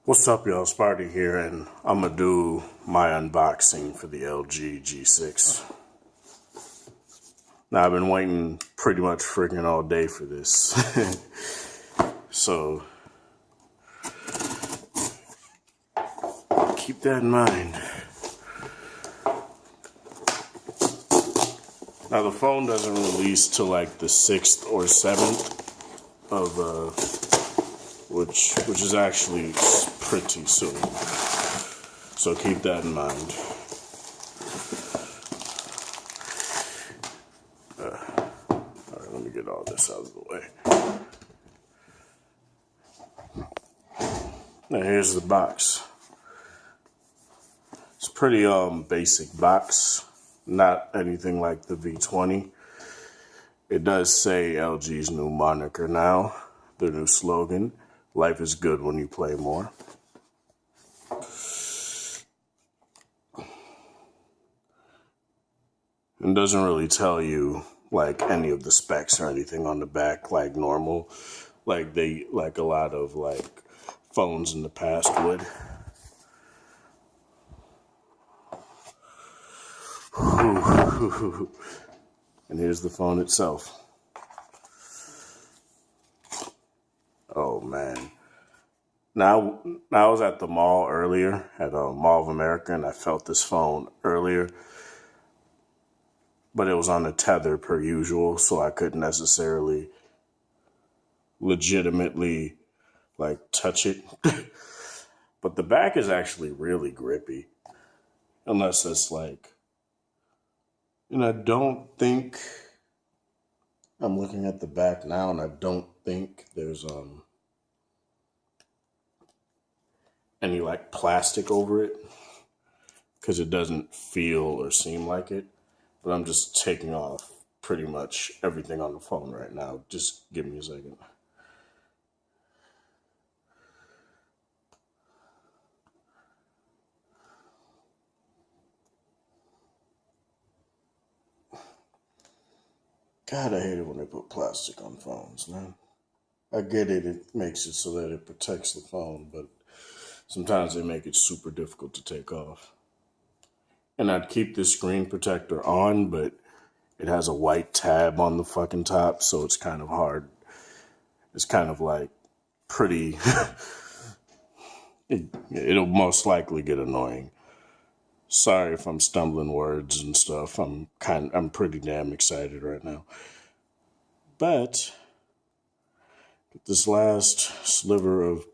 What's up, y'all? Sparty here, and I'm gonna do my unboxing for the LG G6. Now, I've been waiting pretty much freaking all day for this. So, keep that in mind. Now, the phone doesn't release till like the 6th or 7th of, which is actually pretty soon. So keep that in mind. Alright, let me get all this out of the way. Now here's the box. It's a pretty basic box. Not anything like the V20. It does say LG's new moniker now. Their new slogan. Life is good when you play more. It doesn't really tell you like any of the specs or anything on the back like normal. Like a lot of like phones in the past would. And here's the phone itself. Oh man. Now I was at the mall earlier, at Mall of America, and I felt this phone earlier. But it was on a tether per usual, so I couldn't necessarily legitimately like touch it. But the back is actually really grippy. Unless it's like, and I don't think, I'm looking at the back now and I don't think there's any like plastic over it, because it doesn't feel or seem like it. But I'm just taking off pretty much everything on the phone right now. Just give me a second. God, I hate it when they put plastic on phones, man. I get it, it makes it so that it protects the phone, but sometimes they make it super difficult to take off. And I'd keep this screen protector on, but it has a white tab on the fucking top, so it's kind of hard. It's kind of like pretty, it'll most likely get annoying. Sorry if I'm stumbling words and stuff. I'm pretty damn excited right now. But this last sliver of,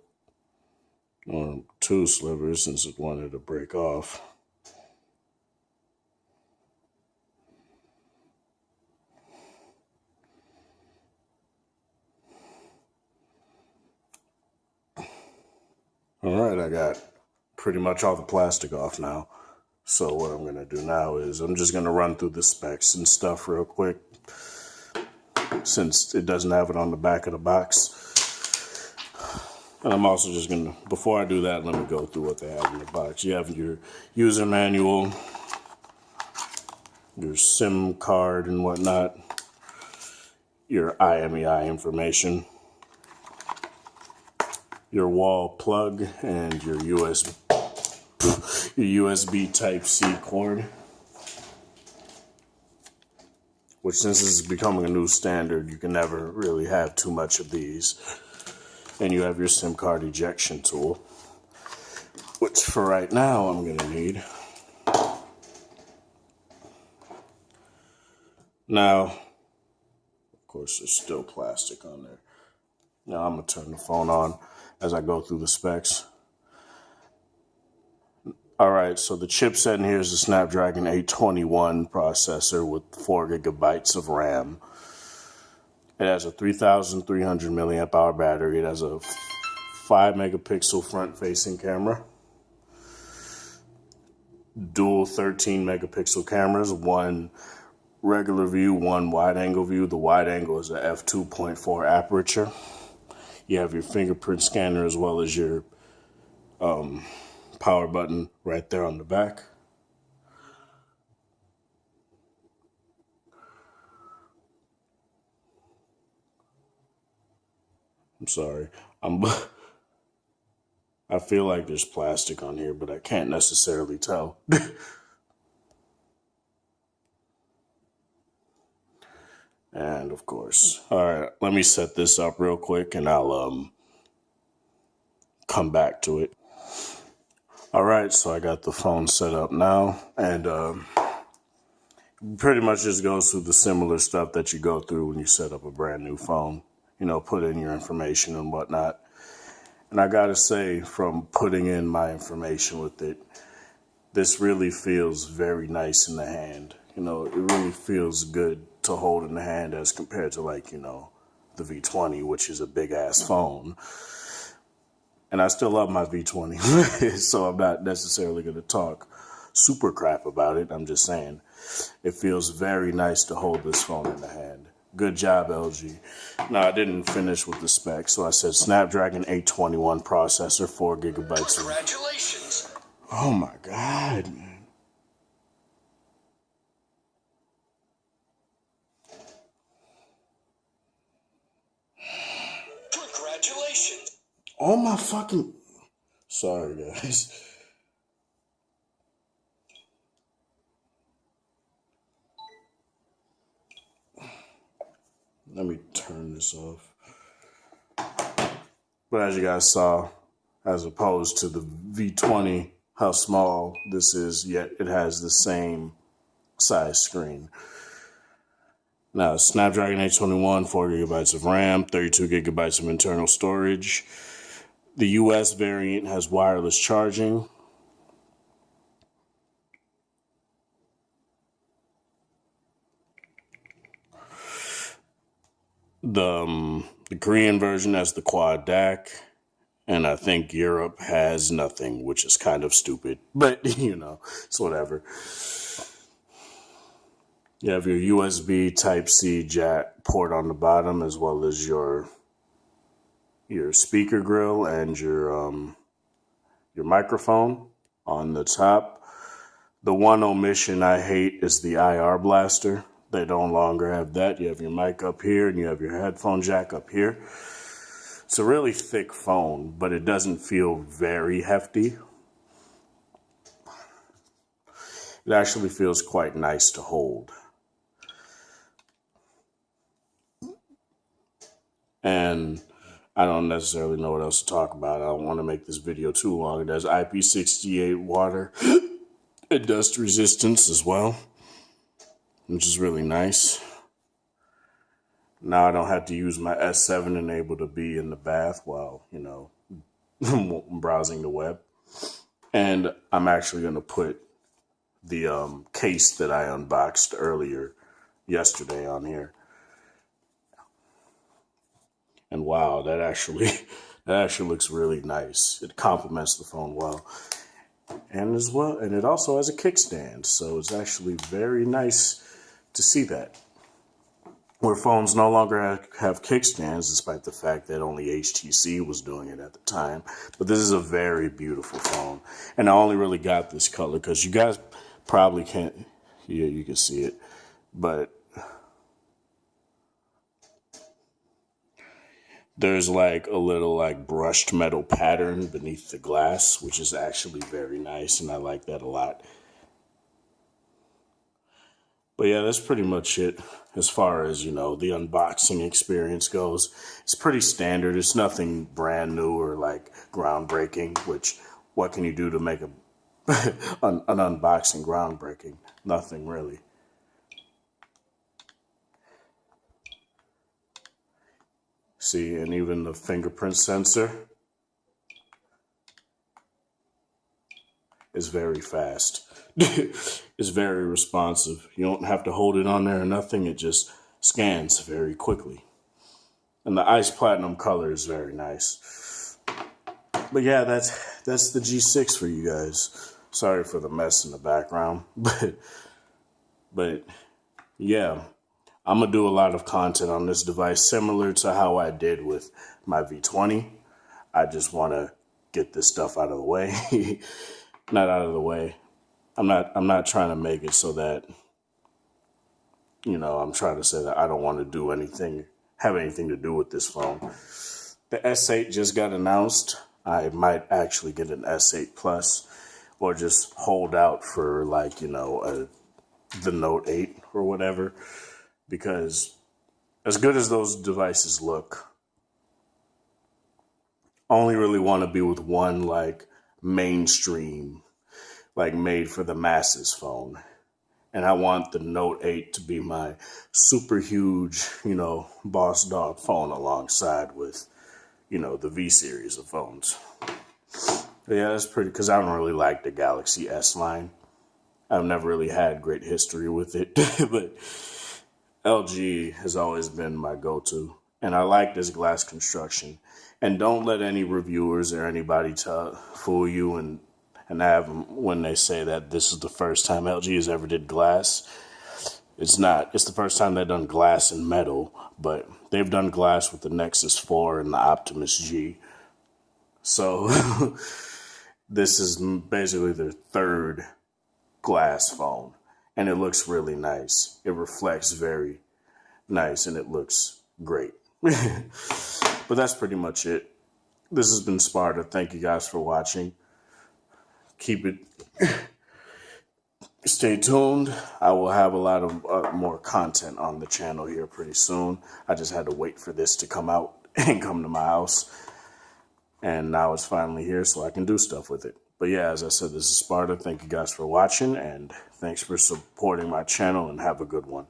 or two slivers since it wanted to break off. All right, I got pretty much all the plastic off now. So what I'm going to do now is I'm just going to run through the specs and stuff real quick, since it doesn't have it on the back of the box. And I'm also just going to, before I do that, let me go through what they have in the box. You have your user manual, your SIM card and whatnot, your IMEI information, your wall plug, and your USB Type-C cord. Which, since this is becoming a new standard, you can never really have too much of these. And you have your SIM card ejection tool, which for right now I'm going to need. Now, of course, there's still plastic on there. Now I'm going to turn the phone on as I go through the specs. All right, so the chipset in here is the Snapdragon 821 processor with 4 gigabytes of RAM. It has a 3,300 milliamp hour battery. It has a 5 megapixel front-facing camera, dual 13 megapixel cameras, one regular view, one wide-angle view. The wide-angle is a f2.4 aperture. You have your fingerprint scanner as well as your power button right there on the back. I'm sorry. I feel like there's plastic on here, but I can't necessarily tell. And of course, all right, let me set this up real quick and I'll come back to it. All right, so I got the phone set up now, and pretty much just goes through the similar stuff that you go through when you set up a brand new phone. You know, put in your information and whatnot. And I gotta say, from putting in my information with it, this really feels very nice in the hand. You know, it really feels good to hold in the hand as compared to, like, you know, the V20, which is a big ass phone. And I still love my V20, so I'm not necessarily going to talk super crap about it. I'm just saying it feels very nice to hold this phone in the hand. Good job, LG. Now, I didn't finish with the specs, so I said Snapdragon 821 processor, 4 gigabytes. Congratulations. Oh my God, man. Congratulations. Oh my fucking... Sorry, guys. Let me turn this off. But as you guys saw, as opposed to the V20, how small this is, yet it has the same size screen. Now, Snapdragon 821, 4 gigabytes of RAM, 32 gigabytes of internal storage. The US variant has wireless charging. The Korean version has the quad DAC. And I think Europe has nothing, which is kind of stupid. But, you know, it's whatever. You have your USB Type-C jack port on the bottom, as well as your speaker grill and your microphone on the top. The one omission I hate is the IR blaster. They no longer have that. You have your mic up here and you have your headphone jack up here. It's a really thick phone, but it doesn't feel very hefty. It actually feels quite nice to hold. And I don't necessarily know what else to talk about. I don't want to make this video too long. It has IP68 water and dust resistance as well, which is really nice. Now I don't have to use my S7 and able to be in the bath while, you know, browsing the web. And I'm actually going to put the case that I unboxed earlier yesterday on here. And wow, that actually looks really nice. It complements the phone well. And it also has a kickstand, so it's actually very nice to see that. Where phones no longer have kickstands, despite the fact that only HTC was doing it at the time. But this is a very beautiful phone. And I only really got this color because you guys probably can't, yeah, you can see it. But there's like a little like brushed metal pattern beneath the glass, which is actually very nice. And I like that a lot. But yeah, that's pretty much it as far as, you know, the unboxing experience goes. It's pretty standard. It's nothing brand new or like groundbreaking, which what can you do to make an unboxing groundbreaking? Nothing really. See, and even the fingerprint sensor is very fast. It's very responsive. You don't have to hold it on there or nothing. It just scans very quickly. And the ice platinum color is very nice. But yeah, that's the G6 for you guys. Sorry for the mess in the background. But yeah, I'm going to do a lot of content on this device similar to how I did with my V20. I just want to get this stuff out of the way. Not out of the way. I'm not trying to make it so that, you know, I'm trying to say that I don't want to do anything, have anything to do with this phone. The S8 just got announced. I might actually get an S8 Plus or just hold out for like, the Note 8 or whatever. Because as good as those devices look, I only really want to be with one like mainstream, like made for the masses phone. And I want the Note 8 to be my super huge, boss dog phone alongside with, the V series of phones. But yeah, that's pretty, because I don't really like the Galaxy S line. I've never really had great history with it, but LG has always been my go-to. And I like this glass construction. And don't let any reviewers or anybody fool you and have them when they say that this is the first time LG has ever did glass. It's not. It's the first time they've done glass and metal, but they've done glass with the Nexus 4 and the Optimus G. So this is basically their third glass phone, and it looks really nice. It reflects very nice, and it looks great. But that's pretty much it. This has been Sparta. Thank you guys for watching. Keep it. Stay tuned. I will have a lot of more content on the channel here pretty soon. I just had to wait for this to come out and come to my house. And now it's finally here so I can do stuff with it. But yeah, as I said, this is Sparta. Thank you guys for watching, and thanks for supporting my channel, and have a good one.